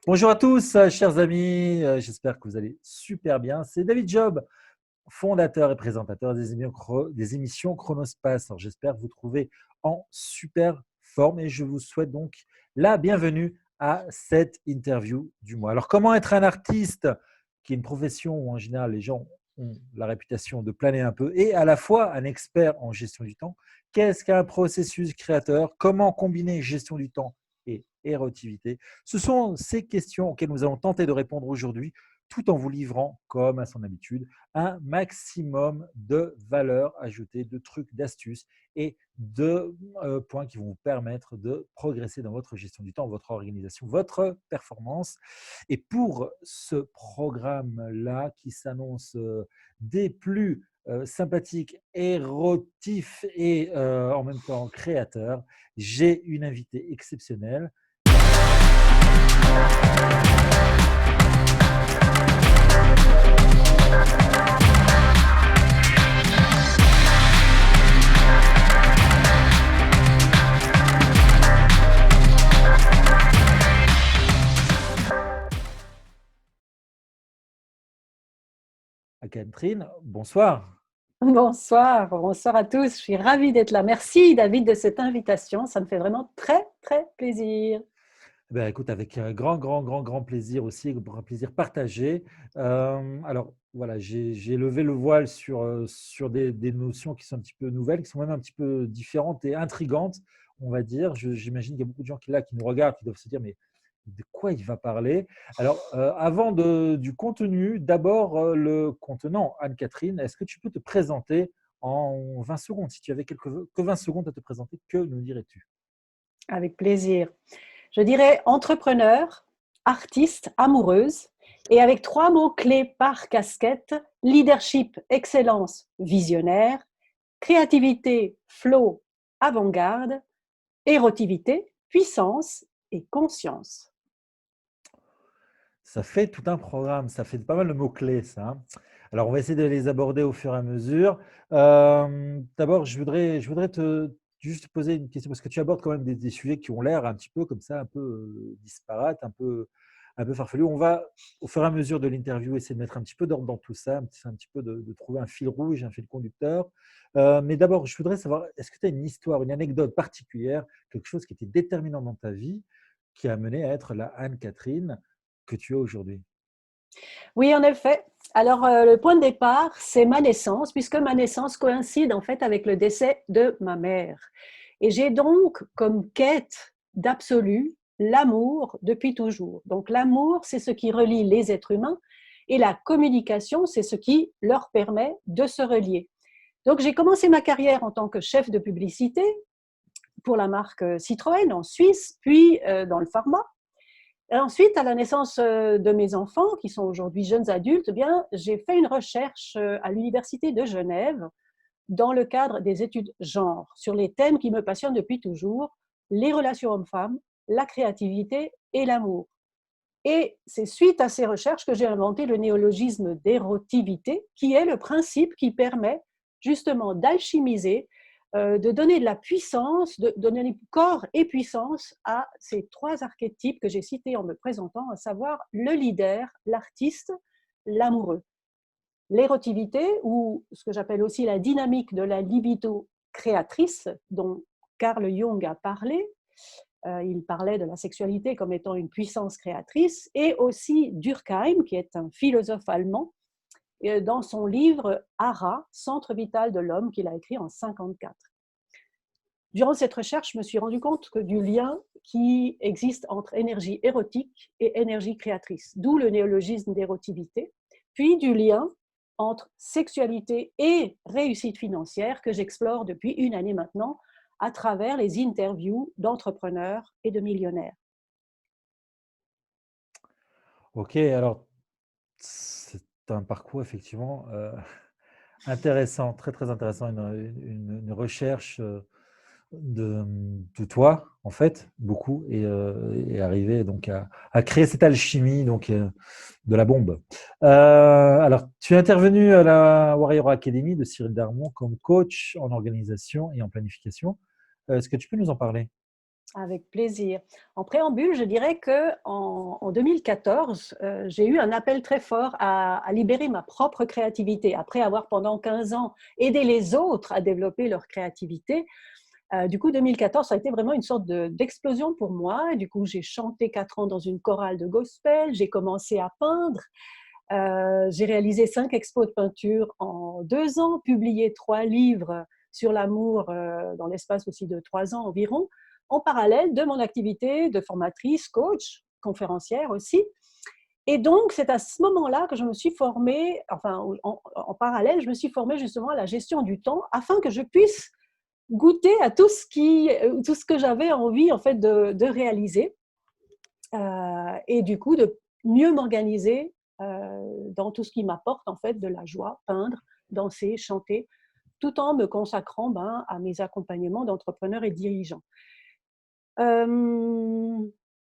Bonjour à tous, chers amis, j'espère que vous allez super bien. C'est David Job, fondateur et présentateur des émissions Chronospace. Alors, j'espère vous trouver en super forme et je vous souhaite donc la bienvenue à cette interview du mois. Alors, comment être un artiste, qui est une profession où en général les gens ont la réputation de planer un peu, et à la fois un expert en gestion du temps? Qu'est-ce qu'un processus créateur? Comment combiner gestion du temps et érotivité? Ce sont ces questions auxquelles nous allons tenter de répondre aujourd'hui, tout en vous livrant, comme à son habitude, un maximum de valeur ajoutée, de trucs, d'astuces et de points qui vont vous permettre de progresser dans votre gestion du temps, votre organisation, votre performance. Et pour ce programme-là, qui s'annonce des plus sympathiques, érotifs et en même temps créateurs, j'ai une invitée exceptionnelle. Catherine, bonsoir. Bonsoir, bonsoir à tous. Je suis ravie d'être là. Merci David de cette invitation. Ça me fait vraiment très, très plaisir. Ben, écoute, avec un grand plaisir aussi, un grand plaisir partagé. Alors, voilà, j'ai levé le voile sur des notions qui sont un petit peu nouvelles, qui sont même un petit peu différentes et intrigantes, on va dire. J'imagine qu'il y a beaucoup de gens qui nous regardent, qui doivent se dire, mais de quoi il va parler? Alors, avant du contenu, d'abord le contenant. Anne-Catherine, est-ce que tu peux te présenter en 20 secondes? Si tu avais que 20 secondes à te présenter, que nous dirais-tu? Avec plaisir. Je dirais entrepreneur, artiste, amoureuse, et avec 3 mots-clés par casquette: leadership, excellence, visionnaire; créativité, flow, avant-garde; érotivité, puissance et conscience. Ça fait tout un programme, ça fait pas mal de mots-clés, ça, hein. Alors, on va essayer de les aborder au fur et à mesure. D'abord, je voudrais juste te poser une question, parce que tu abordes quand même des sujets qui ont l'air un petit peu comme ça, un peu disparates, un peu farfelus. On va, au fur et à mesure de l'interview, essayer de mettre un petit peu d'ordre dans tout ça, un petit peu de trouver un fil rouge, un fil conducteur. Mais d'abord, je voudrais savoir, est-ce que tu as une histoire, une anecdote particulière, quelque chose qui était déterminant dans ta vie, qui a mené à être la Anne-Catherine que tu as aujourd'hui? Oui, en effet. Alors, le point de départ, c'est ma naissance, puisque ma naissance coïncide en fait avec le décès de ma mère. Et j'ai donc comme quête d'absolu l'amour depuis toujours. Donc, l'amour, c'est ce qui relie les êtres humains, et la communication, c'est ce qui leur permet de se relier. Donc, j'ai commencé ma carrière en tant que chef de publicité pour la marque Citroën en Suisse, puis dans le pharma. Et ensuite, à la naissance de mes enfants, qui sont aujourd'hui jeunes adultes, eh bien, j'ai fait une recherche à l'Université de Genève dans le cadre des études genre sur les thèmes qui me passionnent depuis toujours: les relations hommes-femmes, la créativité et l'amour. Et c'est suite à ces recherches que j'ai inventé le néologisme d'érotivité, qui est le principe qui permet justement d'alchimiser, de donner de la puissance, de donner corps et puissance à ces 3 archétypes que j'ai cités en me présentant, à savoir le leader, l'artiste, l'amoureux. L'érotivité, ou ce que j'appelle aussi la dynamique de la libido créatrice, dont Carl Jung a parlé. Il parlait de la sexualité comme étant une puissance créatrice, et aussi Durkheim, qui est un philosophe allemand, dans son livre Ara, Centre vital de l'homme, qu'il a écrit en 1954. Durant cette recherche, je me suis rendu compte du lien qui existe entre énergie érotique et énergie créatrice, d'où le néologisme d'érotivité, puis du lien entre sexualité et réussite financière que j'explore depuis une année maintenant à travers les interviews d'entrepreneurs et de millionnaires. Ok, alors c'est un parcours effectivement intéressant, très intéressant, une recherche de toi, en fait, beaucoup, et arriver donc à créer cette alchimie donc, de la bombe. Alors, tu es intervenu à la Warrior Academy de Cyril Darmon comme coach en organisation et en planification. Est-ce que tu peux nous en parler? Avec plaisir. En préambule, je dirais que en 2014, j'ai eu un appel très fort à libérer ma propre créativité. Après avoir pendant 15 ans aidé les autres à développer leur créativité, du coup, 2014, ça a été vraiment une sorte d'explosion pour moi. Et du coup, j'ai chanté 4 ans dans une chorale de gospel, j'ai commencé à peindre, j'ai réalisé 5 expos de peinture en 2 ans, publié 3 livres sur l'amour dans l'espace aussi de 3 ans environ, en parallèle de mon activité de formatrice, coach, conférencière aussi. Et donc, c'est à ce moment-là que je me suis formée, enfin, en parallèle, je me suis formée justement à la gestion du temps afin que je puisse goûter à tout ce que j'avais envie en fait de réaliser et du coup de mieux m'organiser dans tout ce qui m'apporte en fait de la joie, peindre, danser, chanter, tout en me consacrant à mes accompagnements d'entrepreneurs et dirigeants. Euh,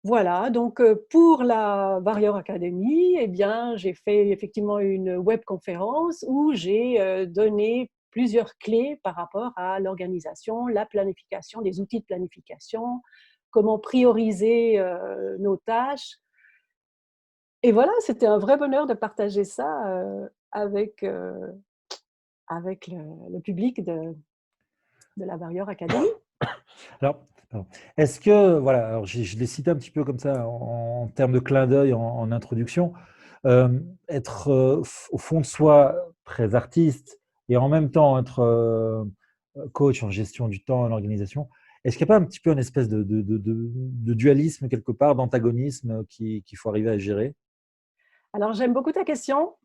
voilà, donc pour la Warrior Academy, eh bien, j'ai fait effectivement une webconférence où j'ai donné plusieurs clés par rapport à l'organisation, la planification, des outils de planification, comment prioriser nos tâches. Et voilà, c'était un vrai bonheur de partager ça avec le public de la Warrior Academy. Alors, pardon. Est-ce que, voilà, alors je l'ai cité un petit peu comme ça en termes de clin d'œil en introduction, être au fond de soi très artiste et en même temps être coach en gestion du temps et l'organisation, est-ce qu'il n'y a pas un petit peu une espèce de dualisme quelque part, d'antagonisme qu'il faut arriver à gérer? Alors, j'aime beaucoup ta question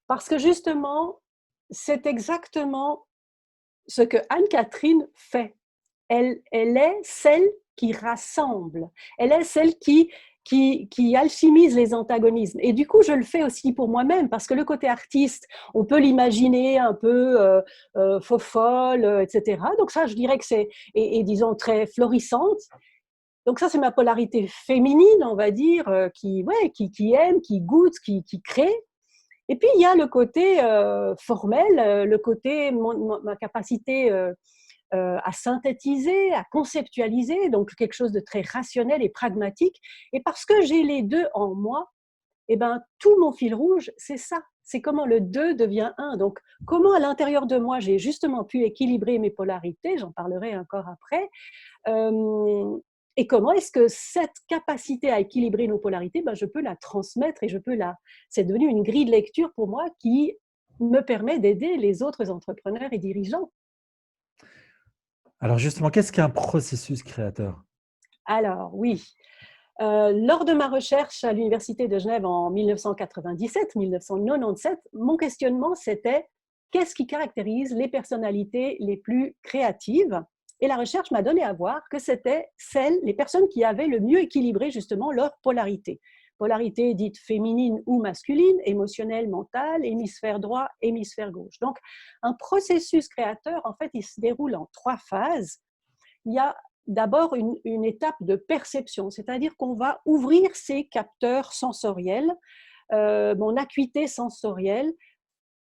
parce que justement, c'est exactement ce que Anne-Catherine fait. Elle est celle qui rassemble. Elle est celle qui alchimise les antagonismes. Et du coup, je le fais aussi pour moi-même, parce que le côté artiste, on peut l'imaginer un peu faux folle, etc. Donc ça, je dirais que c'est, et disons, très florissante. Donc ça, c'est ma polarité féminine, on va dire, qui aime, qui goûte, qui crée. Et puis, il y a le côté formel, le côté, ma capacité à synthétiser, à conceptualiser, donc quelque chose de très rationnel et pragmatique. Et parce que j'ai les deux en moi, eh ben, tout mon fil rouge, c'est ça. C'est comment le deux devient un. Donc, comment à l'intérieur de moi, j'ai justement pu équilibrer mes polarités, j'en parlerai encore après. Et comment est-ce que cette capacité à équilibrer nos polarités, ben, je peux la transmettre et c'est devenu une grille de lecture pour moi qui me permet d'aider les autres entrepreneurs et dirigeants. Alors justement, qu'est-ce qu'un processus créateur? Alors, oui. Lors de ma recherche à l'Université de Genève en 1997, mon questionnement, c'était qu'est-ce qui caractérise les personnalités les plus créatives? Et la recherche m'a donné à voir que c'était les personnes qui avaient le mieux équilibré justement leur polarité. Polarité dite féminine ou masculine, émotionnelle, mentale, hémisphère droit, hémisphère gauche. Donc, un processus créateur, en fait, il se déroule en 3 phases. Il y a d'abord une étape de perception, c'est-à-dire qu'on va ouvrir ses capteurs sensoriels, mon acuité sensorielle,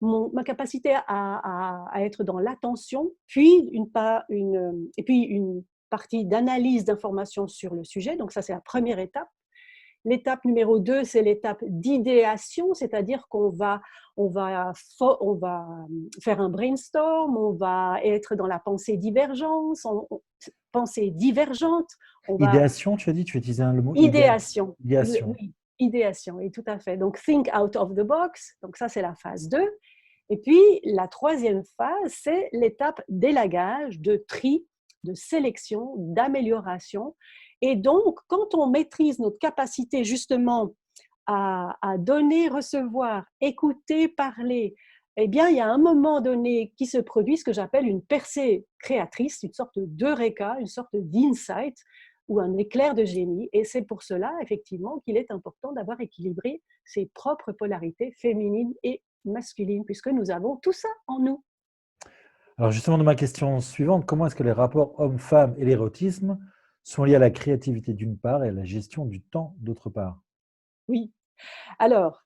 ma capacité à être dans l'attention, puis et puis une partie d'analyse d'informations sur le sujet. Donc ça, c'est la première étape. L'étape numéro 2, c'est l'étape d'idéation, c'est-à-dire on va faire un brainstorm, on va être dans la pensée divergence, pensée divergente, on va Idéation, tu as dit, tu utilisais le mot idéation. idéation. Idéation. Oui, idéation, et tout à fait. Donc think out of the box, donc ça c'est la phase 2. Et puis la troisième phase, c'est l'étape d'élagage, de tri, de sélection, d'amélioration. Et donc, quand on maîtrise notre capacité justement à donner, recevoir, écouter, parler, eh bien, il y a un moment donné qui se produit ce que j'appelle une percée créatrice, une sorte d'eureka, une sorte d'insight ou un éclair de génie. Et c'est pour cela, effectivement, qu'il est important d'avoir équilibré ses propres polarités féminines et masculines, puisque nous avons tout ça en nous. Alors justement, dans ma question suivante, comment est-ce que les rapports hommes-femmes et l'érotisme sont liés à la créativité d'une part et à la gestion du temps d'autre part? Oui. Alors,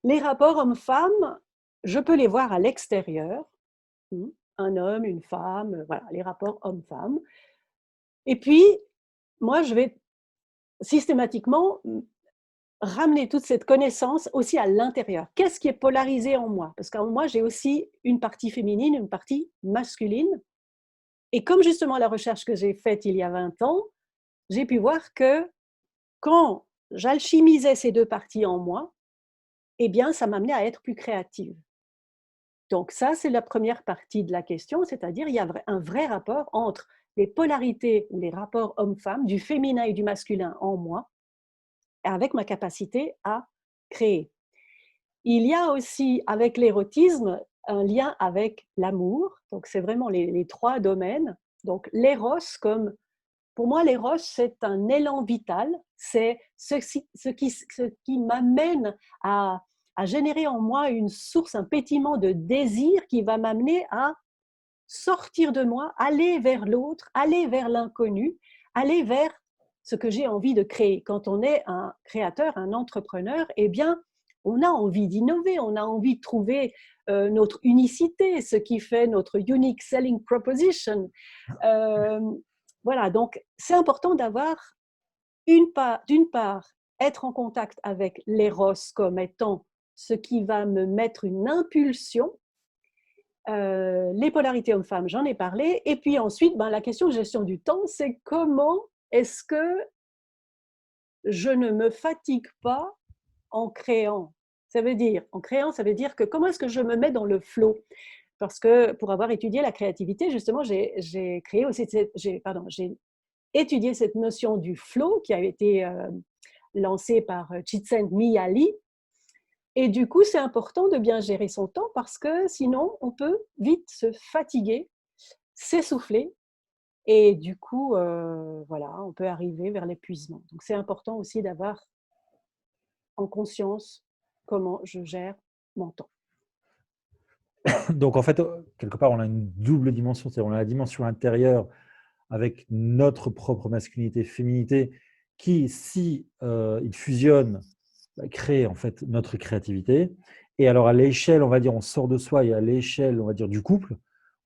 les rapports hommes-femmes, je peux les voir à l'extérieur. Un homme, une femme, voilà, les rapports hommes-femmes. Et puis, moi, je vais systématiquement ramener toute cette connaissance aussi à l'intérieur. Qu'est-ce qui est polarisé en moi? Parce qu'en moi, j'ai aussi une partie féminine, une partie masculine. Et comme justement la recherche que j'ai faite il y a 20 ans, j'ai pu voir que quand j'alchimisais ces 2 parties en moi, eh bien, ça m'amenait à être plus créative. Donc ça, c'est la première partie de la question, c'est-à-dire il y a un vrai rapport entre les polarités ou les rapports hommes-femmes, du féminin et du masculin en moi, avec ma capacité à créer. Il y a aussi, avec l'érotisme, un lien avec l'amour. Donc, c'est vraiment les 3 domaines. Donc, l'éros comme pour moi, l'éros, c'est un élan vital. C'est ce qui m'amène à générer en moi une source, un pétillement de désir qui va m'amener à sortir de moi, aller vers l'autre, aller vers l'inconnu, aller vers ce que j'ai envie de créer. Quand on est un créateur, un entrepreneur, eh bien, on a envie d'innover, on a envie de trouver notre unicité, ce qui fait notre unique selling proposition. Euh, voilà, donc c'est important d'avoir d'une part, être en contact avec l'éros comme étant ce qui va me mettre une impulsion. Les polarités hommes-femmes, j'en ai parlé. Et puis ensuite, ben, la question de gestion du temps, c'est comment est-ce que je ne me fatigue pas en créant. En créant, ça veut dire que comment est-ce que je me mets dans le flow? Parce que pour avoir étudié la créativité, justement, j'ai créé aussi, j'ai étudié cette notion du flow qui a été lancée par Csikszentmihalyi. Et du coup, c'est important de bien gérer son temps parce que sinon, on peut vite se fatiguer, s'essouffler et du coup, voilà, on peut arriver vers l'épuisement. Donc, c'est important aussi d'avoir en conscience comment je gère mon temps. Donc, en fait, quelque part, on a une double dimension. C'est-à-dire, on a la dimension intérieure avec notre propre masculinité, féminité, qui, si il fusionne, crée en fait notre créativité. Et alors, à l'échelle, on va dire, on sort de soi et à l'échelle, on va dire, du couple,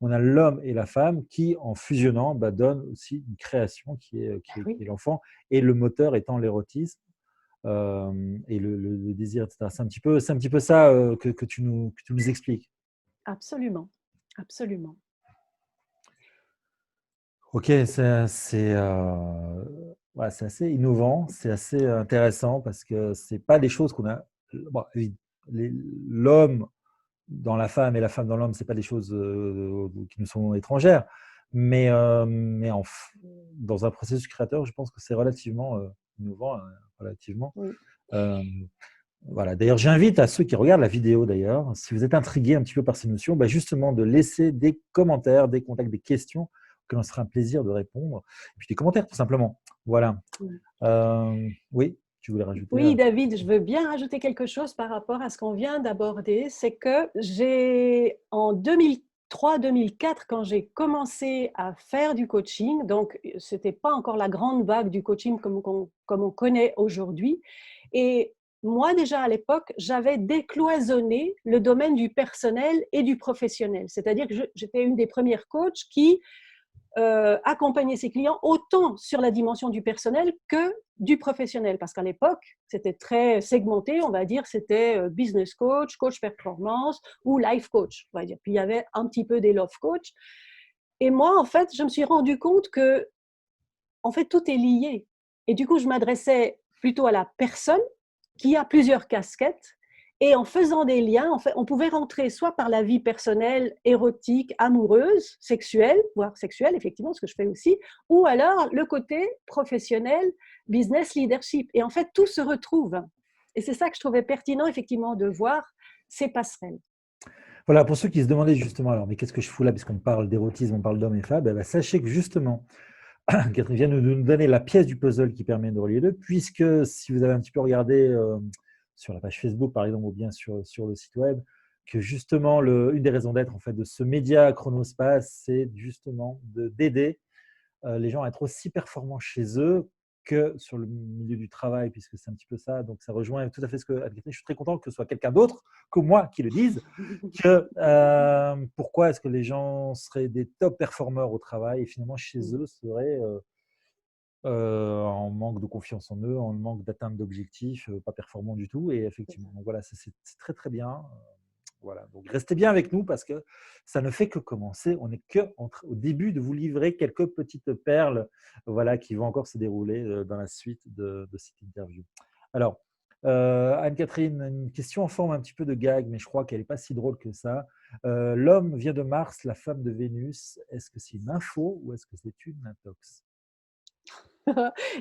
on a l'homme et la femme qui, en fusionnant, donnent aussi une création Ah oui, qui est l'enfant, et le moteur étant l'érotisme et le désir, etc. C'est un petit peu ça que tu nous expliques. absolument, absolument. Ok, ouais, c'est assez innovant, c'est assez intéressant parce que c'est pas des choses qu'on a. Bon, oui, l'homme dans la femme et la femme dans l'homme, c'est pas des choses qui nous sont étrangères, mais dans un processus créateur, je pense que c'est relativement innovant, relativement. Oui. Euh, voilà. D'ailleurs, j'invite à ceux qui regardent la vidéo, d'ailleurs, si vous êtes intrigués un petit peu par ces notions, justement de laisser des commentaires, des contacts, des questions, que l'on sera un plaisir de répondre. Et puis des commentaires, tout simplement. Voilà. Oui, tu voulais rajouter Oui, David, je veux bien rajouter quelque chose par rapport à ce qu'on vient d'aborder. C'est que j'ai, en 2003-2004, quand j'ai commencé à faire du coaching, donc ce n'était pas encore la grande vague du coaching comme on connaît aujourd'hui. Et moi, déjà à l'époque, j'avais décloisonné le domaine du personnel et du professionnel. C'est-à-dire que j'étais une des premières coachs qui accompagner ses clients autant sur la dimension du personnel que du professionnel. Parce qu'à l'époque, c'était très segmenté, on va dire, c'était business coach, coach performance ou life coach, on va dire. Puis il y avait un petit peu des love coach. Et moi, en fait, je me suis rendu compte que, en fait, tout est lié. Et du coup, je m'adressais plutôt à la personne qui a plusieurs casquettes. Et en faisant des liens, en fait, on pouvait rentrer soit par la vie personnelle, érotique, amoureuse, sexuelle, voire sexuelle, effectivement, ce que je fais aussi, ou alors le côté professionnel, business, leadership. Et en fait, tout se retrouve. Et c'est ça que je trouvais pertinent, effectivement, de voir ces passerelles. Voilà, pour ceux qui se demandaient justement, alors, mais qu'est-ce que je fous là, puisqu'on parle d'érotisme, on parle d'hommes et femmes, sachez que justement, Catherine vient de nous donner la pièce du puzzle qui permet de relier les deux, puisque si vous avez un petit peu regardé sur la page Facebook, par exemple, ou bien sur le site web, que justement, une des raisons d'être en fait, de ce média Chronospace, c'est justement d'aider les gens à être aussi performants chez eux que sur le milieu du travail, puisque c'est un petit peu ça. Donc, ça rejoint tout à fait ce que je suis très content que ce soit quelqu'un d'autre que moi qui le dise, que pourquoi est-ce que les gens seraient des top performeurs au travail et finalement chez eux seraient en manque de confiance en eux, en manque d'atteinte d'objectifs, pas performants du tout. Et effectivement, donc voilà, c'est très très bien. Voilà, donc restez bien avec nous parce que ça ne fait que commencer. On n'est que au début de vous livrer quelques petites perles, voilà, qui vont encore se dérouler dans la suite de cette interview. Alors, Anne-Catherine, une question en forme un petit peu de gag, mais je crois qu'elle n'est pas si drôle que ça. L'homme vient de Mars, la femme de Vénus. Est-ce que c'est une info ou est-ce que c'est une intox?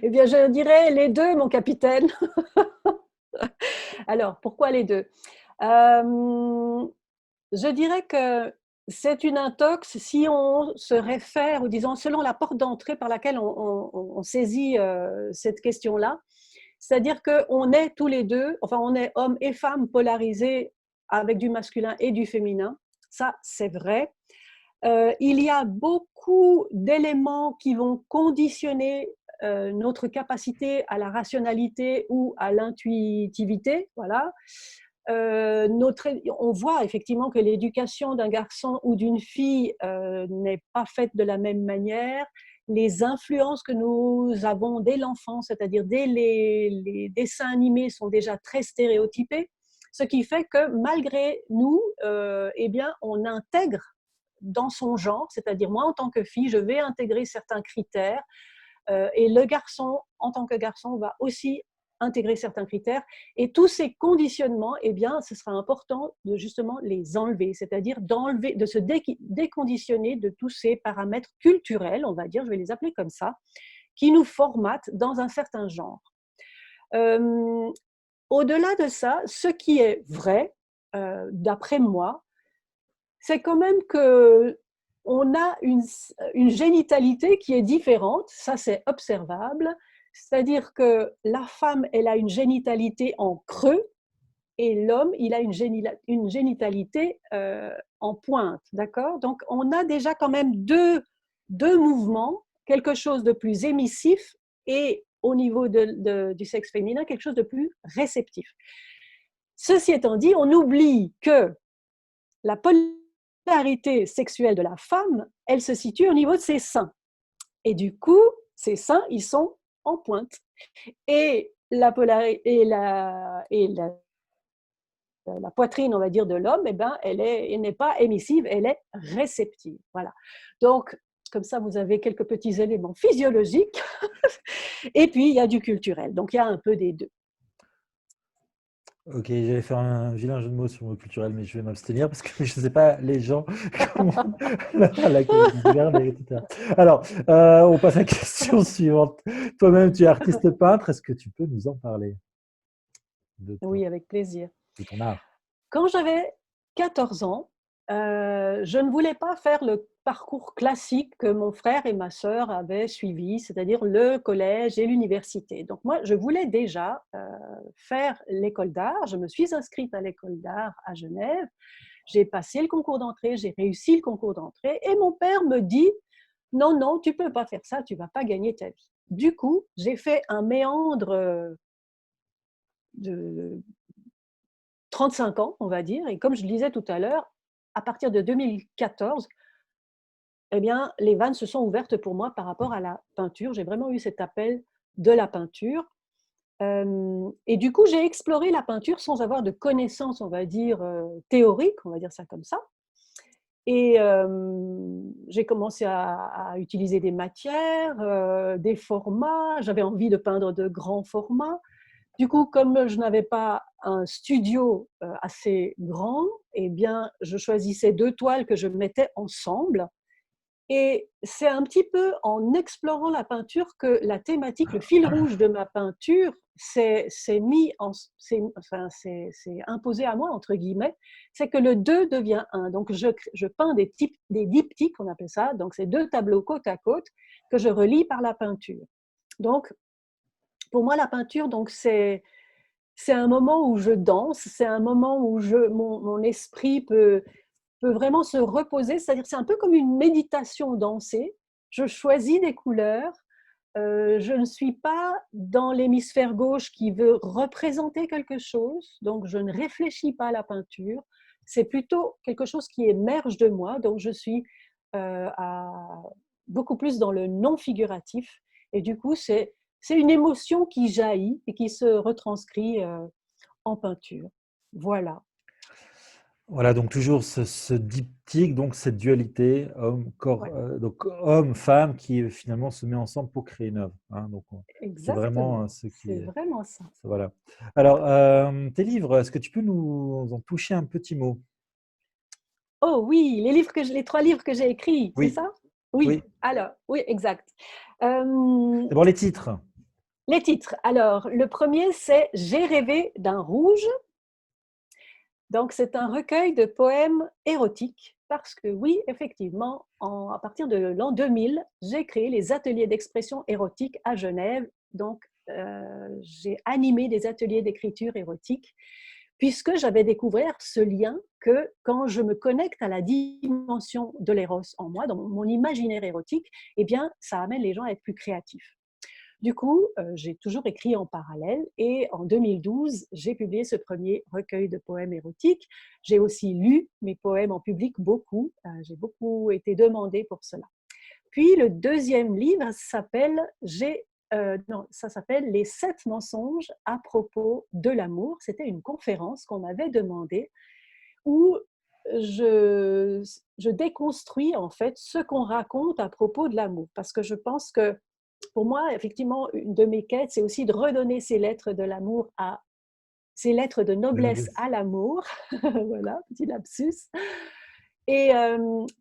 Eh bien, je dirais les deux, mon capitaine. Alors, pourquoi les deux? Je dirais que c'est une intox si on se réfère, ou disons selon la porte d'entrée par laquelle on saisit cette question-là. C'est-à-dire qu'on est tous les deux, enfin on est hommes et femmes polarisés avec du masculin et du féminin. Ça, c'est vrai. Il y a beaucoup d'éléments qui vont conditionner notre capacité à la rationalité ou à l'intuitivité. Voilà. On voit effectivement que l'éducation d'un garçon ou d'une fille n'est pas faite de la même manière. Les influences que nous avons dès l'enfance, c'est-à-dire dès les dessins animés, sont déjà très stéréotypés, ce qui fait que malgré nous, eh bien, on intègre dans son genre, c'est-à-dire moi en tant que fille, je vais intégrer certains critères et le garçon en tant que garçon va aussi intégrer certains critères et tous ces conditionnements, eh bien, ce sera important de justement les enlever, c'est-à-dire d'enlever, de se déconditionner de tous ces paramètres culturels, on va dire, je vais les appeler comme ça, qui nous formatent dans un certain genre. Euh, Au-delà de ça, ce qui est vrai, d'après moi, c'est quand même que on a une génitalité qui est différente, ça c'est observable, c'est-à-dire que la femme, elle a une génitalité en creux et l'homme, il a une génitalité en pointe, d'accord? Donc on a déjà quand même deux mouvements, quelque chose de plus émissif et au niveau du sexe féminin, quelque chose de plus réceptif. Ceci étant dit, on oublie que la polarité sexuelle de la femme, elle se situe au niveau de ses seins. Et du coup, ses seins, ils sont en pointe. Et la poitrine, on va dire, de l'homme, eh ben, elle n'est pas émissive, elle est réceptive. Voilà. Donc, comme ça, vous avez quelques petits éléments physiologiques. Et puis, il y a du culturel. Donc, il y a un peu des deux. Ok, j'allais faire un vilain jeu de mots sur le mot culturel, mais je vais m'abstenir parce que je ne sais pas les gens comment la gouverne, etc. Alors, on passe à la question suivante. Toi-même, tu es artiste peintre. Est-ce que tu peux nous en parler de Oui, avec plaisir. ton art? Quand j'avais 14 ans, je ne voulais pas faire le parcours classique que mon frère et ma sœur avaient suivi, c'est-à-dire le collège et l'université. Donc moi, je voulais déjà faire l'école d'art. Je me suis inscrite à l'école d'art à Genève. J'ai passé le concours d'entrée, j'ai réussi le concours d'entrée et mon père me dit, non, non, tu ne peux pas faire ça, tu ne vas pas gagner ta vie. Du coup, j'ai fait un méandre de 35 ans, on va dire. Et comme je le disais tout à l'heure, à partir de 2014, eh bien, les vannes se sont ouvertes pour moi par rapport à la peinture. J'ai vraiment eu cet appel de la peinture. Et du coup, j'ai exploré la peinture sans avoir de connaissances, on va dire, théoriques, on va dire ça comme ça. Et j'ai commencé à utiliser des matières, des formats. J'avais envie de peindre de grands formats. Du coup, comme je n'avais pas un studio assez grand, eh bien, je choisissais deux toiles que je mettais ensemble. Et c'est un petit peu en explorant la peinture que la thématique, le fil rouge de ma peinture enfin, c'est imposé à moi, entre guillemets, c'est que le 2 devient 1. Donc, je peins des diptyques, on appelle ça, donc c'est deux tableaux côte à côte que je relie par la peinture. Donc, pour moi, la peinture, donc c'est un moment où je danse, c'est un moment où mon esprit peut vraiment se reposer, c'est-à-dire c'est un peu comme une méditation dansée. Je choisis des couleurs, je ne suis pas dans l'hémisphère gauche qui veut représenter quelque chose, donc je ne réfléchis pas à la peinture, c'est plutôt quelque chose qui émerge de moi, donc je suis beaucoup plus dans le non figuratif Et du coup, c'est une émotion qui jaillit et qui se retranscrit en peinture. Voilà. Voilà, donc toujours ce diptyque, donc cette dualité homme-corps, Ouais, donc homme-femme qui finalement se met ensemble pour créer une œuvre. Hein, donc c'est vraiment exactement. ce qui C'est est. vraiment ça. Voilà. Alors, tes livres, est-ce que tu peux nous en toucher un petit mot? Oh oui, les 3 livres que j'ai écrits, c'est Oui, ça? Oui, oui. alors, oui, exact. Euh, D'abord les titres. les titres. Alors, le premier, c'est J'ai rêvé d'un rouge. Donc, c'est un recueil de poèmes érotiques parce que oui, effectivement, à partir de l'an 2000, j'ai créé les ateliers d'expression érotique à Genève. Donc, j'ai animé des ateliers d'écriture érotique puisque j'avais découvert ce lien que quand je me connecte à la dimension de l'éros en moi, dans mon imaginaire érotique, eh bien, ça amène les gens à être plus créatifs. Du coup, j'ai toujours écrit en parallèle et en 2012, j'ai publié ce premier recueil de poèmes érotiques. J'ai aussi lu mes poèmes en public beaucoup, j'ai beaucoup été demandée pour cela. Puis le deuxième livre s'appelle non, ça s'appelle Les 7 mensonges à propos de l'amour. C'était une conférence qu'on m'avait demandée où je je déconstruis en fait ce qu'on raconte à propos de l'amour. Parce que je pense que pour moi, effectivement, une de mes quêtes, c'est aussi de redonner ces lettres de l'amour à ces lettres de De noblesse noblesse. à l'amour. Voilà, petit lapsus. Et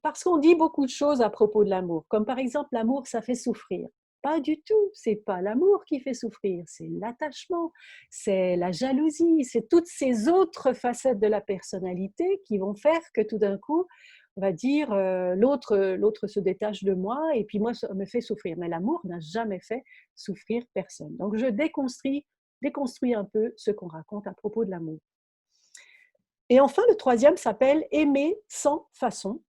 parce qu'on dit beaucoup de choses à propos de l'amour, comme par exemple l'amour, ça fait souffrir. Pas du tout, c'est pas l'amour qui fait souffrir, c'est l'attachement, c'est la jalousie, c'est toutes ces autres facettes de la personnalité qui vont faire que tout d'un coup, on va dire l'autre se détache de moi et puis moi ça me fait souffrir. Mais l'amour n'a jamais fait souffrir personne. Donc je déconstruis un peu ce qu'on raconte à propos de l'amour. Et enfin, le troisième s'appelle Aimer sans façon.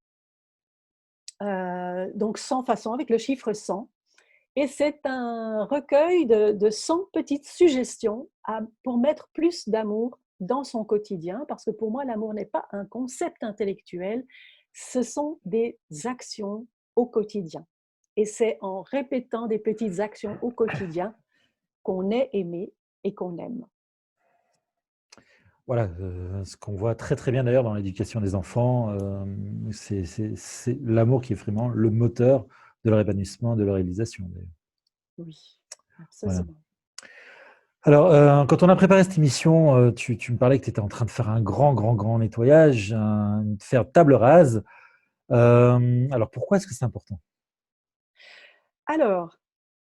Donc sans façon, avec le chiffre 100. Et c'est un recueil de 100 petites suggestions pour mettre plus d'amour dans son quotidien, parce que pour moi, l'amour n'est pas un concept intellectuel, ce sont des actions au quotidien. Et c'est en répétant des petites actions au quotidien qu'on est aimé et qu'on aime. Voilà, ce qu'on voit très très bien d'ailleurs dans l'éducation des enfants, c'est l'amour qui est vraiment le moteur de leur épanouissement, de leur réalisation. Oui, Voilà. absolument. Alors, quand on a préparé cette émission, tu me parlais que tu étais en train de faire un grand, grand, grand nettoyage, de faire table rase. Alors, pourquoi est-ce que c'est important? Alors,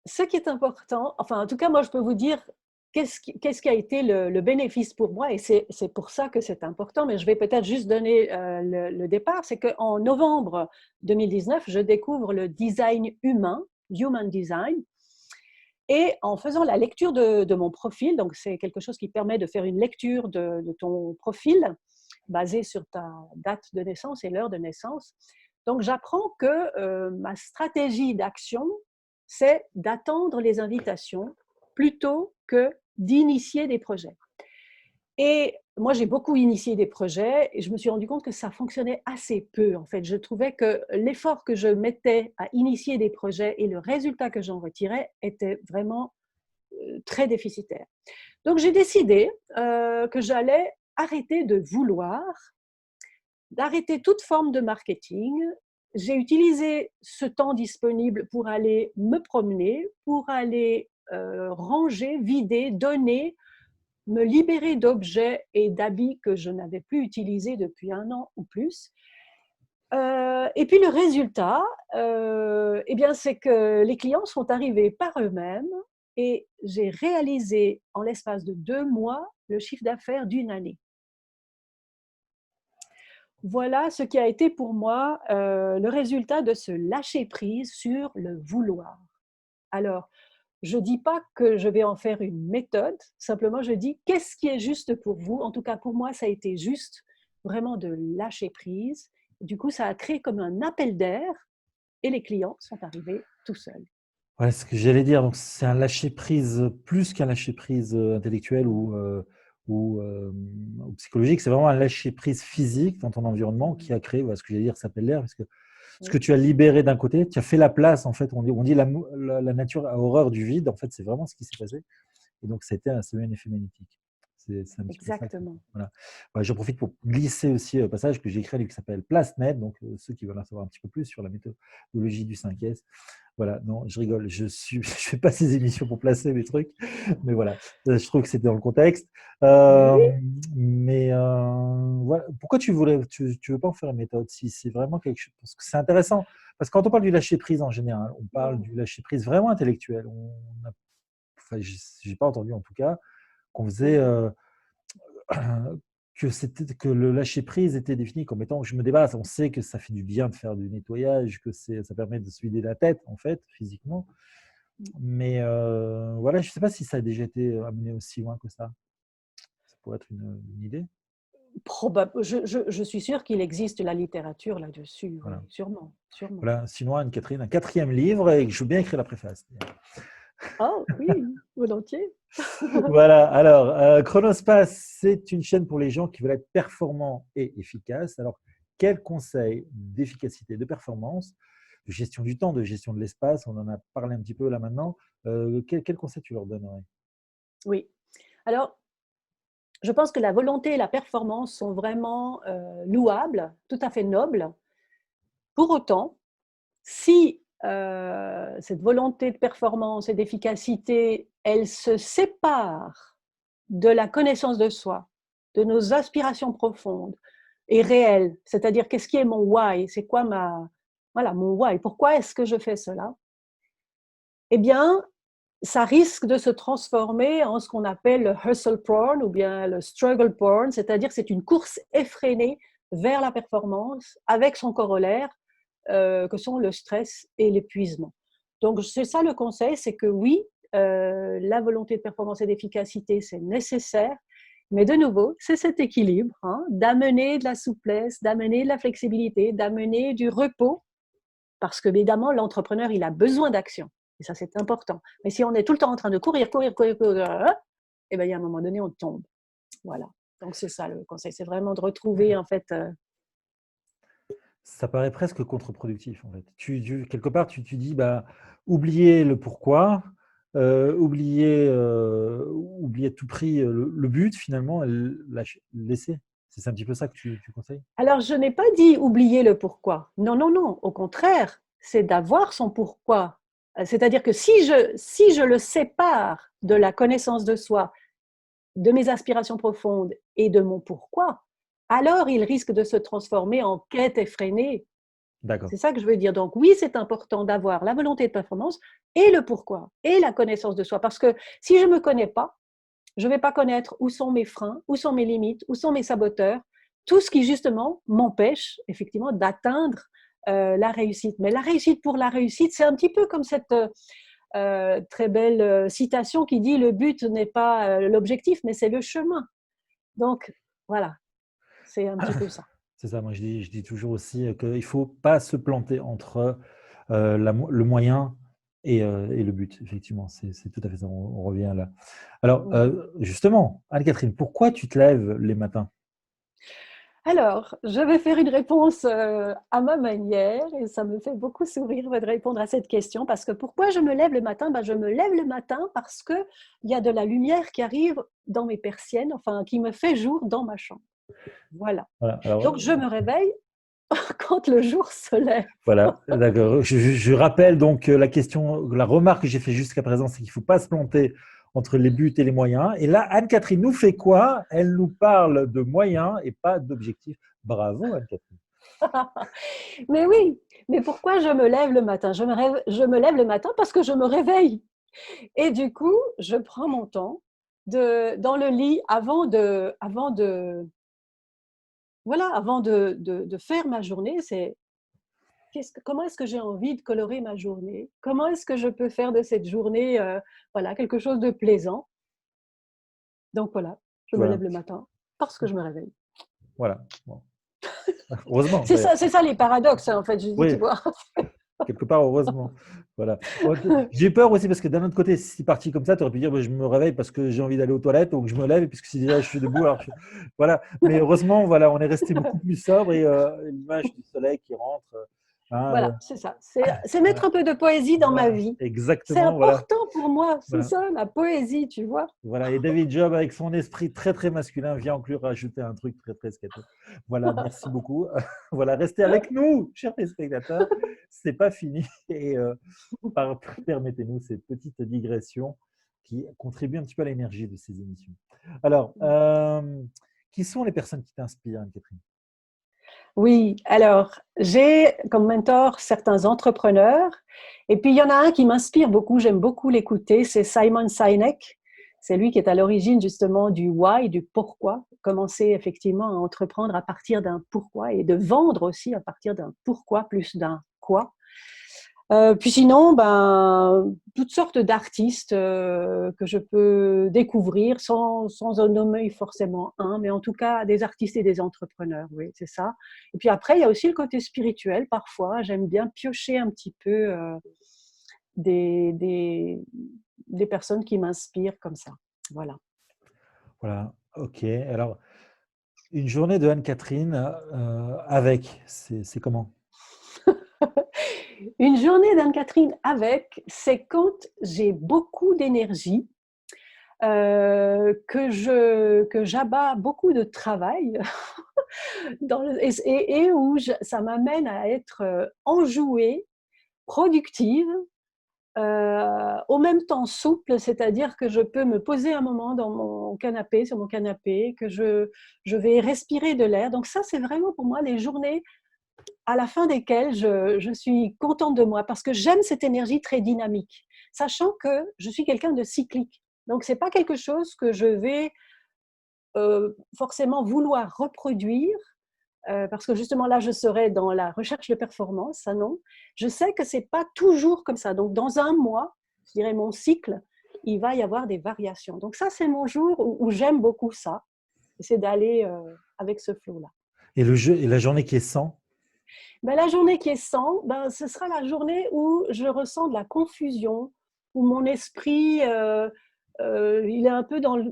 ce qui est important, enfin, en tout cas, moi, je peux vous dire qu'est-ce qui a été le bénéfice pour moi, et c'est pour ça que c'est important, mais je vais peut-être juste donner le départ. C'est qu'en novembre 2019, je découvre le design humain, Human Design, et en faisant la lecture de mon profil, donc c'est quelque chose qui permet de faire une lecture de ton profil basé sur ta date de naissance et l'heure de naissance. Donc j'apprends que ma stratégie d'action, c'est d'attendre les invitations plutôt que d'initier des projets. Et moi, j'ai beaucoup initié des projets et je me suis rendu compte que ça fonctionnait assez peu. En fait, je trouvais que l'effort que je mettais à initier des projets et le résultat que j'en retirais était vraiment très déficitaire. Donc, j'ai décidé que j'allais arrêter de vouloir, d'arrêter toute forme de marketing. J'ai utilisé ce temps disponible pour aller me promener, pour aller ranger, vider, donner, me libérer d'objets et d'habits que je n'avais plus utilisés depuis 1 an ou plus. Et puis le résultat, eh bien, c'est que les clients sont arrivés par eux-mêmes et j'ai réalisé en l'espace de 2 mois le chiffre d'affaires d'une année. Voilà ce qui a été pour moi le résultat de ce lâcher prise sur le vouloir. Alors, je ne dis pas que je vais en faire une méthode, simplement je dis qu'est-ce qui est juste pour vous. En tout cas, pour moi, ça a été juste vraiment de lâcher prise. Du coup, ça a créé comme un appel d'air et les clients sont arrivés tout seuls. Ouais, ce que j'allais dire, donc c'est un lâcher prise plus qu'un lâcher prise intellectuel ou psychologique. C'est vraiment un lâcher prise physique dans ton environnement qui a créé, voilà, ce que j'allais dire, ça s'appelle l'air, parce que ce que tu as libéré d'un côté, tu as fait la place, en fait. On dit la nature a horreur du vide. En fait, c'est vraiment ce qui s'est passé. Et donc, ça a eu un effet magnétique. C'est un petit peu ça. Exactement. Voilà. Ouais, j'en profite pour glisser aussi un passage que j'ai écrit, qui s'appelle PlaceNet. Donc, ceux qui veulent en savoir un petit peu plus sur la méthodologie du 5S. Voilà, non, je rigole. Je fais pas ces émissions pour placer mes trucs, mais voilà, je trouve que c'était dans le contexte. Mais oui. Mais voilà, pourquoi tu veux pas en faire une méthode si c'est vraiment quelque chose, parce que c'est intéressant. Parce que quand on parle du lâcher prise en général, on parle du lâcher prise vraiment intellectuel. Enfin, j'ai pas entendu en tout cas qu'on faisait que le lâcher prise était défini comme étant je me débarrasse. On sait que ça fait du bien de faire du nettoyage, que ça permet de se vider la tête en fait physiquement. Mais voilà, je ne sais pas si ça a déjà été amené aussi loin que ça. Ça pourrait être une idée. Je suis sûre qu'il existe la littérature là-dessus, oui, Voilà. sûrement, sûrement. Voilà. Sinon, Anne-Catherine, un 4e livre et je veux bien écrire la préface. Oh oui, volontiers. Voilà, alors, Chronospace, c'est une chaîne pour les gens qui veulent être performants et efficaces. Alors, quels conseils d'efficacité, de performance, de gestion du temps, de gestion de l'espace, on en a parlé un petit peu là maintenant, quels conseils tu leur donnerais? Oui. Alors, je pense que la volonté et la performance sont vraiment louables, tout à fait nobles. Pour autant, si cette volonté de performance et d'efficacité, elle se sépare de la connaissance de soi, de nos aspirations profondes et réelles, c'est-à-dire qu'est-ce qui est mon why, c'est quoi mon why, pourquoi est-ce que je fais cela? Eh bien, ça risque de se transformer en ce qu'on appelle le hustle porn ou bien le struggle porn, c'est-à-dire c'est une course effrénée vers la performance avec son corollaire que sont le stress et l'épuisement. Donc c'est ça le conseil, c'est que oui, la volonté de performance et d'efficacité, c'est nécessaire, mais de nouveau, c'est cet équilibre d'amener de la souplesse, d'amener de la flexibilité, d'amener du repos, parce que évidemment, l'entrepreneur, il a besoin d'action. Et ça, c'est important. Mais si on est tout le temps en train de courir, eh bien, il y a un moment donné, on tombe. Voilà. Donc, c'est ça le conseil. C'est vraiment de retrouver, en fait. Ça paraît presque contre-productif, en fait. Quelque part, tu dis, bah, oublier le pourquoi, oublier à tout prix le but, finalement, laisser. C'est un petit peu ça que tu conseilles? Alors, je n'ai pas dit oublier le pourquoi. Non, non, non. Au contraire, c'est d'avoir son pourquoi. C'est-à-dire que si je le sépare de la connaissance de soi, de mes aspirations profondes et de mon pourquoi, alors il risque de se transformer en quête effrénée. D'accord. C'est ça que je veux dire. Donc oui, c'est important d'avoir la volonté de performance et le pourquoi et la connaissance de soi. Parce que si je ne me connais pas, je ne vais pas connaître où sont mes freins, où sont mes limites, où sont mes saboteurs, tout ce qui justement m'empêche effectivement d'atteindre la réussite. Mais la réussite pour la réussite, c'est un petit peu comme cette très belle citation qui dit le but n'est pas l'objectif, mais c'est le chemin. Donc voilà, c'est un petit peu ça. C'est ça, moi je dis toujours aussi qu'il ne faut pas se planter entre le moyen et le but. Effectivement, c'est tout à fait ça, on revient là. Alors, justement, Anne-Catherine, pourquoi tu te lèves les matins? Alors, je vais faire une réponse à ma manière et ça me fait beaucoup sourire de répondre à cette question parce que pourquoi je me lève le matin? Je me lève le matin parce qu'il y a de la lumière qui arrive dans mes persiennes, enfin qui me fait jour dans ma chambre. Voilà. Voilà, alors, Donc, je me réveille quand le jour se lève. voilà, d'accord. Je rappelle donc la remarque que j'ai faite jusqu'à présent, c'est qu'il ne faut pas se planter entre les buts et les moyens. Et là, Anne-Catherine nous fait quoi? Elle nous parle de moyens et pas d'objectifs. Bravo, Anne-Catherine. Mais oui, mais pourquoi je me lève le matin? Je me lève le matin parce que je me réveille. Et du coup, je prends mon temps dans le lit avant de faire ma journée. C'est comment est-ce que j'ai envie de colorer ma journée? Comment est-ce que je peux faire de cette journée quelque chose de plaisant? Donc voilà, je me Voilà. lève le matin parce que je me réveille. Voilà. Bon. Heureusement, C'est d'ailleurs. ça les paradoxes, en fait, je dis, tu Oui, vois. quelque part, heureusement. Voilà. J'ai peur aussi parce que d'un autre côté, si c'est parti comme ça, tu aurais pu dire je me réveille parce que j'ai envie d'aller aux toilettes, donc je me lève, et puisque si déjà je suis debout, voilà. Mais heureusement, voilà, on est resté beaucoup plus sobre et l'image du soleil qui rentre Hein, Voilà, c'est ça. C'est mettre voilà, un peu de poésie dans ma voilà, vie. C'est exactement, voilà. important pour moi, c'est Voilà. ça, la poésie, tu vois. Voilà, et David Job, avec son esprit très très masculin, vient en plus rajouter un truc très très scato. Voilà, merci beaucoup. Voilà, restez avec nous, chers téléspectateurs. C'est pas fini. Et permettez-nous ces petites digressions qui contribuent un petit peu à l'énergie de ces émissions. Alors, qui sont les personnes qui t'inspirent, Anne-Catherine? Oui, alors j'ai comme mentor certains entrepreneurs et puis il y en a un qui m'inspire beaucoup, j'aime beaucoup l'écouter, c'est Simon Sinek. C'est lui qui est à l'origine justement du why, du pourquoi, commencer effectivement à entreprendre à partir d'un pourquoi et de vendre aussi à partir d'un pourquoi plus d'un quoi. Puis sinon, ben, toutes sortes d'artistes que je peux découvrir sans en nommer forcément un, mais en tout cas des artistes et des entrepreneurs, oui, c'est ça. Et puis après, il y a aussi le côté spirituel parfois. J'aime bien piocher un petit peu des, des, des personnes qui m'inspirent comme ça. Voilà. Voilà, ok. Alors, une journée de Anne-Catherine avec, c'est comment? Une journée d'Anne-Catherine avec, c'est quand j'ai beaucoup d'énergie, que j'abats beaucoup de travail et où ça m'amène à être enjouée, productive, au même temps souple, c'est-à-dire que je peux me poser un moment dans mon canapé, sur mon canapé, que je vais respirer de l'air. Donc ça, c'est vraiment pour moi les journées à la fin desquelles je suis contente de moi parce que j'aime cette énergie très dynamique, sachant que je suis quelqu'un de cyclique. Donc, ce n'est pas quelque chose que je vais forcément vouloir reproduire parce que justement là, je serais dans la recherche de performance, ça non. Je sais que ce n'est pas toujours comme ça. Donc, dans un mois, je dirais mon cycle, il va y avoir des variations. Donc, ça, c'est mon jour où j'aime beaucoup ça. C'est d'aller avec ce flow-là. Et le jeu et la journée qui est sans? Ben, la journée qui est 100, ben, ce sera la journée où je ressens de la confusion, où mon esprit, il est un peu dans le...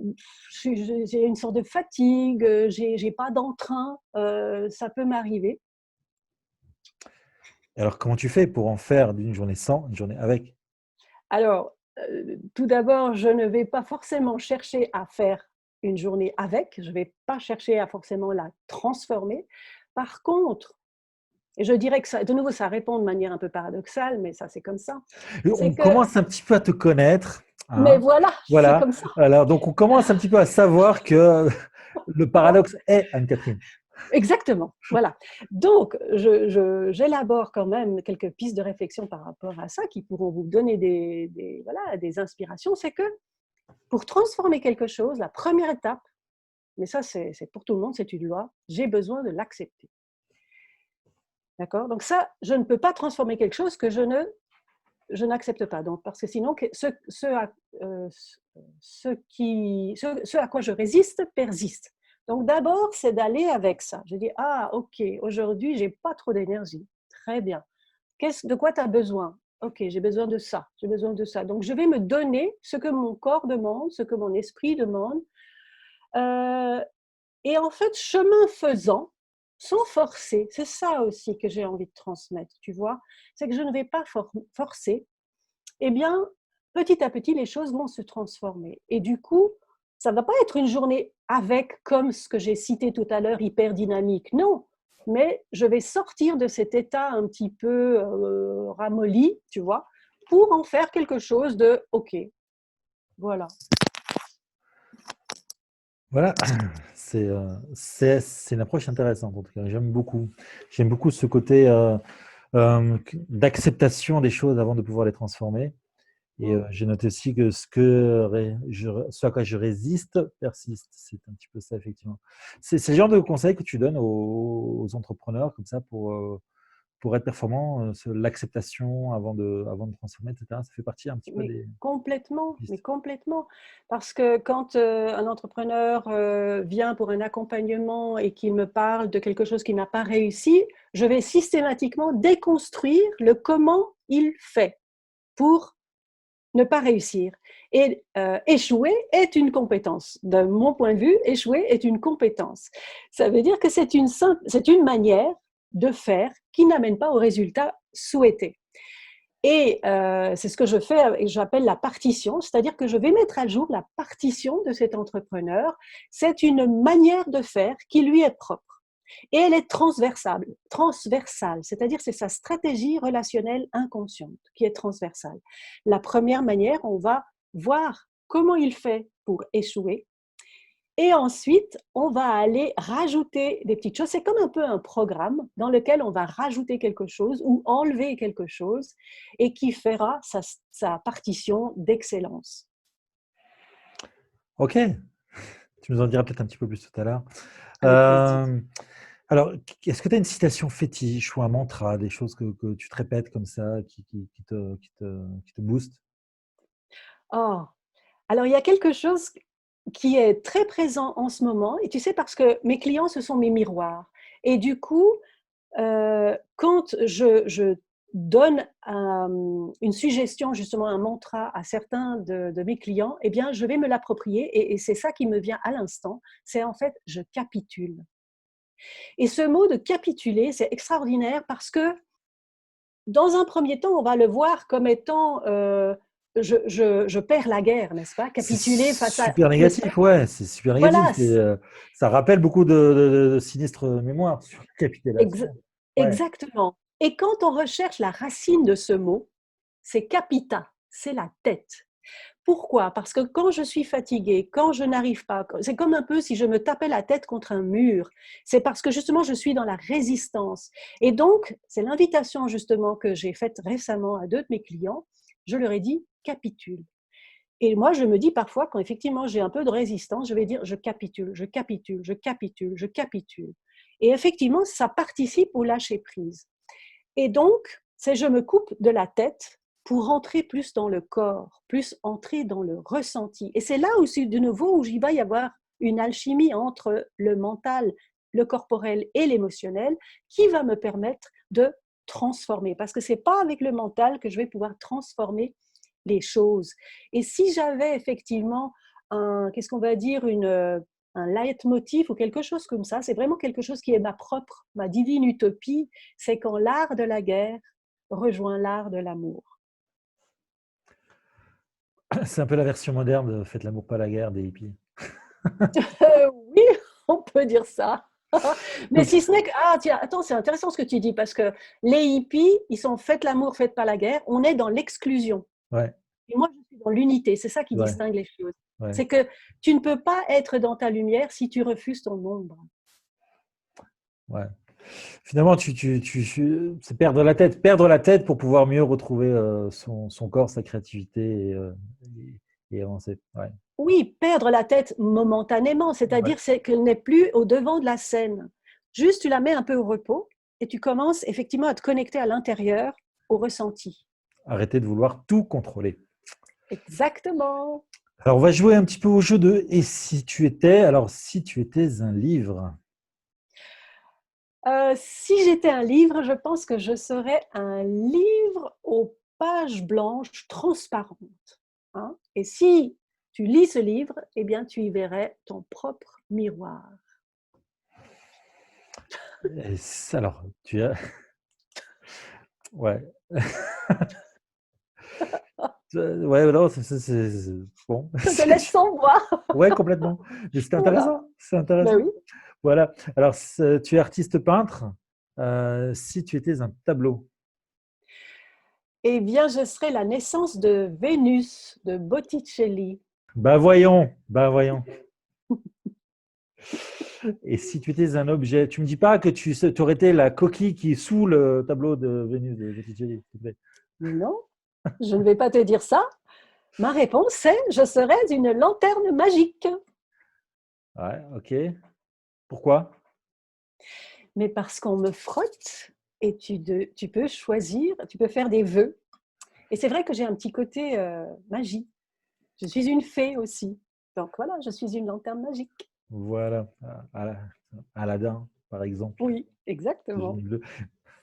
J'ai une sorte de fatigue, j'ai pas d'entrain, ça peut m'arriver. Alors, comment tu fais pour en faire d'une journée sans une journée avec? Alors, tout d'abord, je ne vais pas forcément chercher à faire une journée avec, je ne vais pas chercher à forcément la transformer. Par contre, et je dirais que ça, de nouveau, ça répond de manière un peu paradoxale, mais ça, c'est comme ça. C'est On que, commence un petit peu à te connaître, mais hein. voilà, c'est Voilà. comme ça. Alors, donc, on commence un petit peu à savoir que le paradoxe est Anne-Catherine. Exactement, voilà. Donc, j'élabore quand même quelques pistes de réflexion par rapport à ça qui pourront vous donner voilà, des inspirations. C'est que pour transformer quelque chose, la première étape, mais ça c'est pour tout le monde, c'est une loi, j'ai besoin de l'accepter. D'accord? Donc ça, je ne peux pas transformer quelque chose que je n'accepte pas. Donc, parce que sinon, ce à quoi je résiste persiste. Donc, d'abord, c'est d'aller avec ça. Je dis, ah, ok, aujourd'hui, j'ai pas trop d'énergie. Très bien. De quoi tu as besoin? Ok, j'ai besoin de ça, j'ai besoin de ça. Donc, je vais me donner ce que mon corps demande, ce que mon esprit demande. Euh, et en fait, chemin faisant, sans forcer, c'est ça aussi que j'ai envie de transmettre, tu vois. C'est que je ne vais pas forcer, eh bien, petit à petit, les choses vont se transformer. Et du coup, ça ne va pas être une journée avec, comme ce que j'ai cité tout à l'heure, hyper dynamique. Non, mais je vais sortir de cet état un petit peu ramolli, tu vois, pour en faire quelque chose de OK. Voilà. Voilà, c'est une approche intéressante en tout cas. J'aime beaucoup. J'aime beaucoup ce côté d'acceptation des choses avant de pouvoir les transformer. Et Mm. j'ai noté aussi que ce à quoi je résiste persiste. C'est un petit peu ça, effectivement. C'est le genre de conseils que tu donnes aux entrepreneurs comme ça pour être performant, l'acceptation avant de transformer, etc. Ça fait partie un petit peu des Mais pistes. complètement. Parce que quand un entrepreneur vient pour un accompagnement et qu'il me parle de quelque chose qui n'a pas réussi, je vais systématiquement déconstruire le comment il fait pour ne pas réussir. Et échouer est une compétence. De mon point de vue, échouer est une compétence. Ça veut dire que c'est une manière de faire qui n'amènent pas au résultat souhaité. Et c'est ce que je fais et j'appelle la partition, c'est-à-dire que je vais mettre à jour la partition de cet entrepreneur. C'est une manière de faire qui lui est propre. Et elle est transversale, c'est-à-dire c'est sa stratégie relationnelle inconsciente qui est transversale. La première manière, on va voir comment il fait pour échouer. Et ensuite, on va aller rajouter des petites choses. C'est comme un peu un programme dans lequel on va rajouter quelque chose ou enlever quelque chose et qui fera sa partition d'excellence. Ok, tu nous en diras peut-être un petit peu plus tout à l'heure. Avec plaisir. Alors, est-ce que tu as une citation fétiche ou un mantra, des choses que tu te répètes comme ça, qui te boostent? Oh, alors il y a quelque chose qui est très présent en ce moment et tu sais parce que mes clients, ce sont mes miroirs et du coup, quand je donne une suggestion, justement un mantra à certains de mes clients, eh bien, je vais me l'approprier et c'est ça qui me vient à l'instant, c'est en fait, je capitule. Et ce mot de capituler, c'est extraordinaire parce que dans un premier temps, on va le voir comme étant, je perds la guerre, n'est-ce pas? C'est Capituler face à, super n'est-ce pas? négatif, ouais, c'est super négatif. Voilà, Ça rappelle beaucoup de sinistres mémoires sur la ex capitulation. Ouais, exactement. Et quand on recherche la racine de ce mot, c'est capita, c'est la tête. Pourquoi? Parce que quand je suis fatiguée, quand je n'arrive pas, c'est comme un peu si je me tapais la tête contre un mur. C'est parce que justement je suis dans la résistance. Et donc, c'est l'invitation justement que j'ai faite récemment à 2 de mes clients. Je leur ai dit capitule. Et moi, je me dis parfois, quand effectivement j'ai un peu de résistance, je vais dire je capitule, je capitule, je capitule, je capitule. Et effectivement, ça participe au lâcher prise. Et donc, c'est je me coupe de la tête pour rentrer plus dans le corps, plus entrer dans le ressenti. Et c'est là aussi, de nouveau, où il va y avoir une alchimie entre le mental, le corporel et l'émotionnel qui va me permettre de transformer. Parce que ce n'est pas avec le mental que je vais pouvoir transformer les choses. Et si j'avais effectivement qu'est-ce qu'on va dire, un leitmotiv ou quelque chose comme ça, c'est vraiment quelque chose qui est ma divine utopie, c'est quand l'art de la guerre rejoint l'art de l'amour. c'est un peu la version moderne de Faites l'amour, pas la guerre des hippies. Oui, on peut dire ça. Mais Donc, si ce n'est que, ah tiens, attends, c'est intéressant ce que tu dis, parce que les hippies, ils sont faites l'amour, faites pas la guerre, on est dans l'exclusion. ouais, Et moi, je suis dans l'unité, c'est ça qui ouais, distingue les choses. ouais, C'est que tu ne peux pas être dans ta lumière si tu refuses ton ombre. ouais. Finalement, c'est perdre la tête pour pouvoir mieux retrouver son corps, sa créativité et avancer. Ouais, Oui, perdre la tête momentanément, ouais. c'est-à-dire c'est qu'elle n'est plus au devant de la scène. Juste, tu la mets un peu au repos et tu commences effectivement à te connecter à l'intérieur, au ressenti. Arrêtez de vouloir tout contrôler. Exactement. Alors, on va jouer un petit peu au jeu de Et si tu étais? Alors, si tu étais un livre, Si j'étais un livre, je pense que je serais un livre aux pages blanches transparentes, hein. Et si tu lis ce livre, eh bien, tu y verrais ton propre miroir. alors, tu as. Ouais. Ouais, non, bon. Je te laisse sans voix. Ouais, complètement. Mais c'était Voilà. intéressant. C'est Ben intéressant. oui. Voilà. Alors, tu es artiste peintre. Si tu étais un tableau, Eh bien, je serais la naissance de Vénus de Botticelli. bah voyons, bah voyons. Et si tu étais un objet, tu me dis pas que tu aurais été la coquille qui est sous le tableau de Vénus de Botticelli, s'il te plaît. Mais non, je ne vais pas te dire ça. Ma réponse est je serais une lanterne magique. Ouais, ok. Pourquoi? Mais parce qu'on me frotte et tu peux choisir, tu peux faire des vœux. Et c'est vrai que j'ai un petit côté magie. Je suis une fée aussi. Donc voilà, je suis une lanterne magique. Voilà. Aladdin, par exemple. Oui, Le exactement. génie bleu.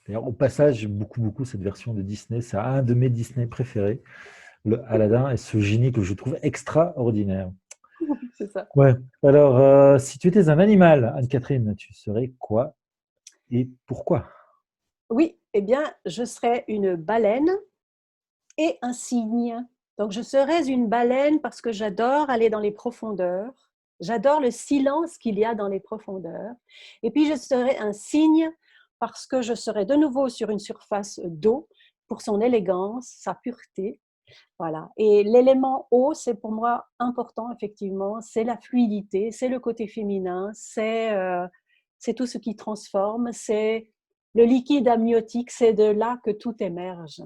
D'ailleurs, au passage, j'aime beaucoup, beaucoup cette version de Disney. C'est un de mes Disney préférés, le Aladdin, et ce génie que je trouve extraordinaire. C'est ça. Ouais. Alors, si tu étais un animal, Anne-Catherine, tu serais quoi et pourquoi? Oui, eh bien, je serais une baleine et un cygne. Donc, je serais une baleine parce que j'adore aller dans les profondeurs. J'adore le silence qu'il y a dans les profondeurs. Et puis, je serais un cygne parce que je serais de nouveau sur une surface d'eau pour son élégance, sa pureté. Voilà. Et l'élément eau, c'est pour moi important, effectivement. C'est la fluidité, c'est le côté féminin, c'est tout ce qui transforme, c'est le liquide amniotique, c'est de là que tout émerge.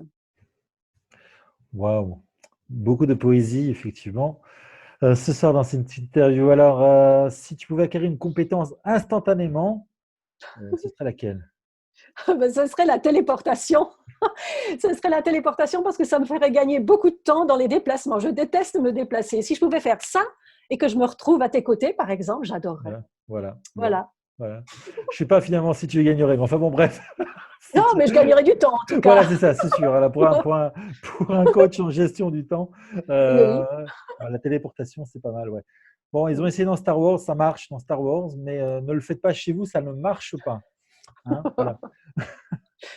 Waouh! Beaucoup de poésie, effectivement. Ce soir, dans cette interview, alors, si tu pouvais acquérir une compétence instantanément, ce serait laquelle? Ben, ce serait la téléportation. Ce serait la téléportation parce que ça me ferait gagner beaucoup de temps dans les déplacements. Je déteste me déplacer. Si je pouvais faire ça et que je me retrouve à tes côtés, par exemple, j'adorerais. Voilà, voilà, bon, Voilà. voilà. Je sais pas finalement si tu y gagnerais, mais enfin bon, bref. Non, Si tu- mais je gagnerais du temps en tout Voilà, cas. c'est ça, c'est sûr. Voilà, pour un coach en gestion du temps, Oui. la téléportation, c'est pas mal, ouais. Bon, ils ont essayé dans Star Wars, ça marche dans Star Wars, mais ne le faites pas chez vous, ça ne marche pas. Hein, voilà.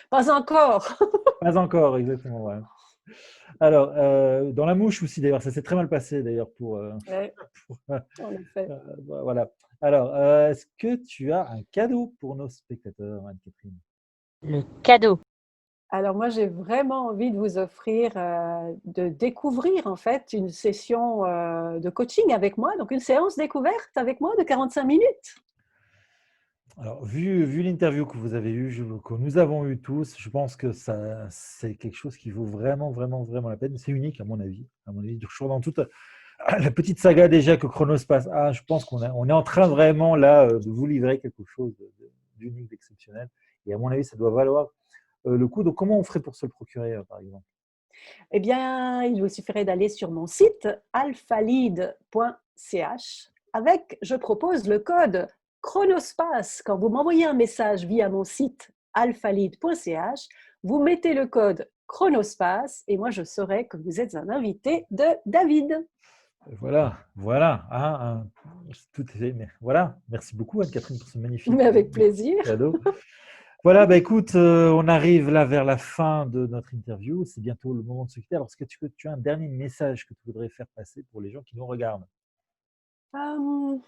Pas encore. Pas encore, exactement. Ouais. Alors, dans la mouche aussi, d'ailleurs, ça s'est très mal passé, d'ailleurs, Ouais, pour, en effet. voilà. Alors, est-ce que tu as un cadeau pour nos spectateurs, Anne-Catherine? Le cadeau. Alors moi, j'ai vraiment envie de vous offrir, de découvrir en fait une session de coaching avec moi, donc une séance découverte avec moi de 45 minutes. Alors, vu l'interview que vous avez eue, que nous avons eu tous, je pense que ça, c'est quelque chose qui vaut vraiment, vraiment, vraiment la peine. C'est unique, à mon avis. À mon avis, toujours dans toute la petite saga déjà que Chronos passe. Ah, je pense on est en train vraiment là de vous livrer quelque chose d'unique, d'exceptionnel. Et à mon avis, ça doit valoir le coup. Donc, comment on ferait pour se le procurer, par exemple? Eh bien, il vous suffirait d'aller sur mon site alphalide.ch avec, je propose le code Chronospace. Quand vous m'envoyez un message via mon site alphalide.ch, vous mettez le code Chronospace et moi je saurai que vous êtes un invité de David. Voilà, voilà. Hein, tout est fait. Mais voilà. Merci beaucoup, Anne-Catherine, pour ce magnifique Mais avec plaisir. cadeau. Voilà, bah écoute, on arrive là vers la fin de notre interview. C'est bientôt le moment de se quitter. Alors, est-ce que tu as un dernier message que tu voudrais faire passer pour les gens qui nous regardent? Euh,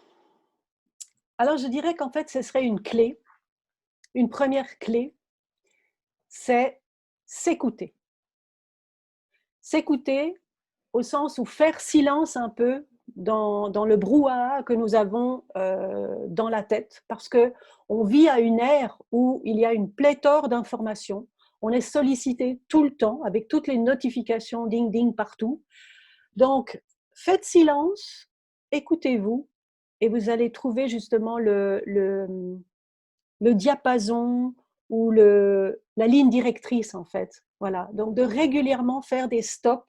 alors je dirais qu'en fait ce serait une clé, une première clé, c'est s'écouter. S'écouter au sens où faire silence un peu dans le brouhaha que nous avons dans la tête, parce qu'on vit à une ère où il y a une pléthore d'informations, on est sollicité tout le temps avec toutes les notifications ding ding partout. Donc, faites silence, écoutez-vous, et vous allez trouver justement le diapason ou la ligne directrice en fait. Voilà. Donc de régulièrement faire des stops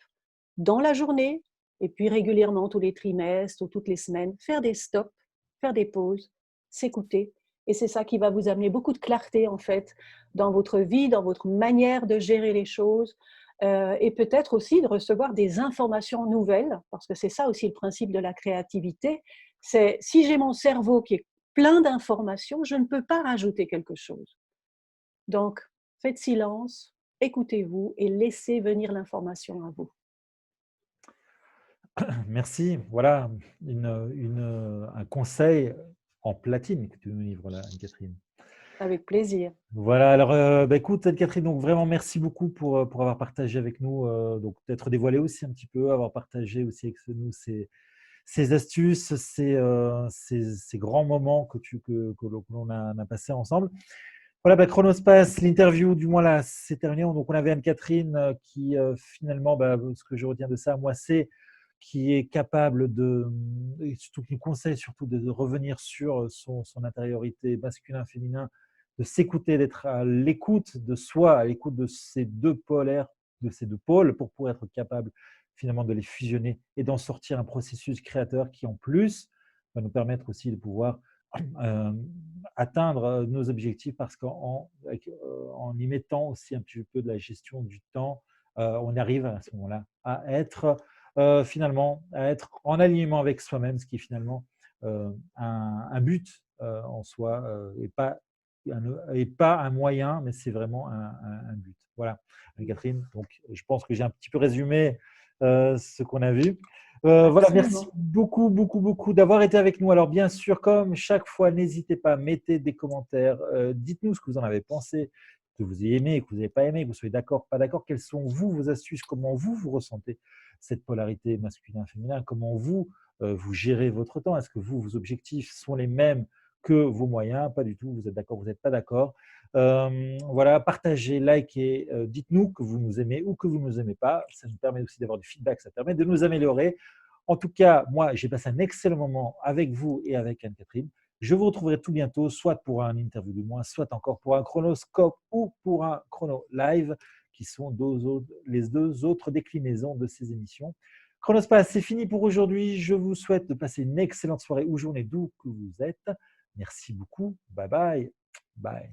dans la journée et puis régulièrement tous les trimestres ou toutes les semaines, faire des stops, faire des pauses, s'écouter. Et c'est ça qui va vous amener beaucoup de clarté en fait dans votre vie, dans votre manière de gérer les choses et peut-être aussi de recevoir des informations nouvelles parce que c'est ça aussi le principe de la créativité. C'est si j'ai mon cerveau qui est plein d'informations, je ne peux pas rajouter quelque chose. Donc, faites silence, écoutez-vous et laissez venir l'information à vous. Merci. Voilà un conseil en platine que tu nous livres là, Anne-Catherine. Avec plaisir. Voilà, alors bah, écoute, Anne-Catherine, donc vraiment merci beaucoup pour avoir partagé avec nous, donc peut-être dévoilé aussi un petit peu, avoir partagé aussi avec nous ces astuces, ces grands moments que l'on a passés ensemble. Voilà, bah, Chronospace, l'interview, du moins là, c'est terminé. Donc on avait Anne-Catherine qui finalement, bah, ce que je retiens de ça, moi, c'est qui est capable et surtout qui nous conseille surtout de revenir sur son intériorité masculin-féminin, de s'écouter, d'être à l'écoute de soi, à l'écoute de ces deux polaires, de ces deux pôles, pour pouvoir être capable finalement de les fusionner et d'en sortir un processus créateur qui en plus va nous permettre aussi de pouvoir euh, atteindre nos objectifs parce qu'en y mettant aussi un petit peu de la gestion du temps, on arrive à ce moment-là à être finalement à être en alignement avec soi-même, ce qui est finalement un but en soi et pas un moyen, mais c'est vraiment un but. Voilà, Catherine. Donc, je pense que j'ai un petit peu résumé ce qu'on a vu. Voilà, merci Absolument. beaucoup, beaucoup, beaucoup d'avoir été avec nous. Alors, bien sûr, comme chaque fois, n'hésitez pas, mettez des commentaires, dites-nous ce que vous en avez pensé, que vous ayez aimé, que vous n'avez pas aimé, que vous soyez d'accord, pas d'accord. Quelles sont vous, vos astuces, comment vous ressentez cette polarité masculin-féminin, comment vous gérez votre temps. Est-ce que vos objectifs sont les mêmes que vos moyens? Pas du tout, vous êtes d'accord, vous n'êtes pas d'accord. Voilà, partagez, likez, dites-nous que vous nous aimez ou que vous ne nous aimez pas. Ça nous permet aussi d'avoir du feedback, ça permet de nous améliorer. En tout cas, moi, j'ai passé un excellent moment avec vous et avec Anne-Catherine. Je vous retrouverai tout bientôt, soit pour un interview de moi, soit encore pour un chronoscope ou pour un chrono live, qui sont les deux autres déclinaisons de ces émissions. Chronospace, c'est fini pour aujourd'hui. Je vous souhaite de passer une excellente soirée ou journée d'où que vous êtes. Merci beaucoup. Bye bye. Bye.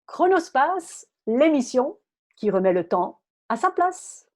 Chronospace, l'émission qui remet le temps à sa place.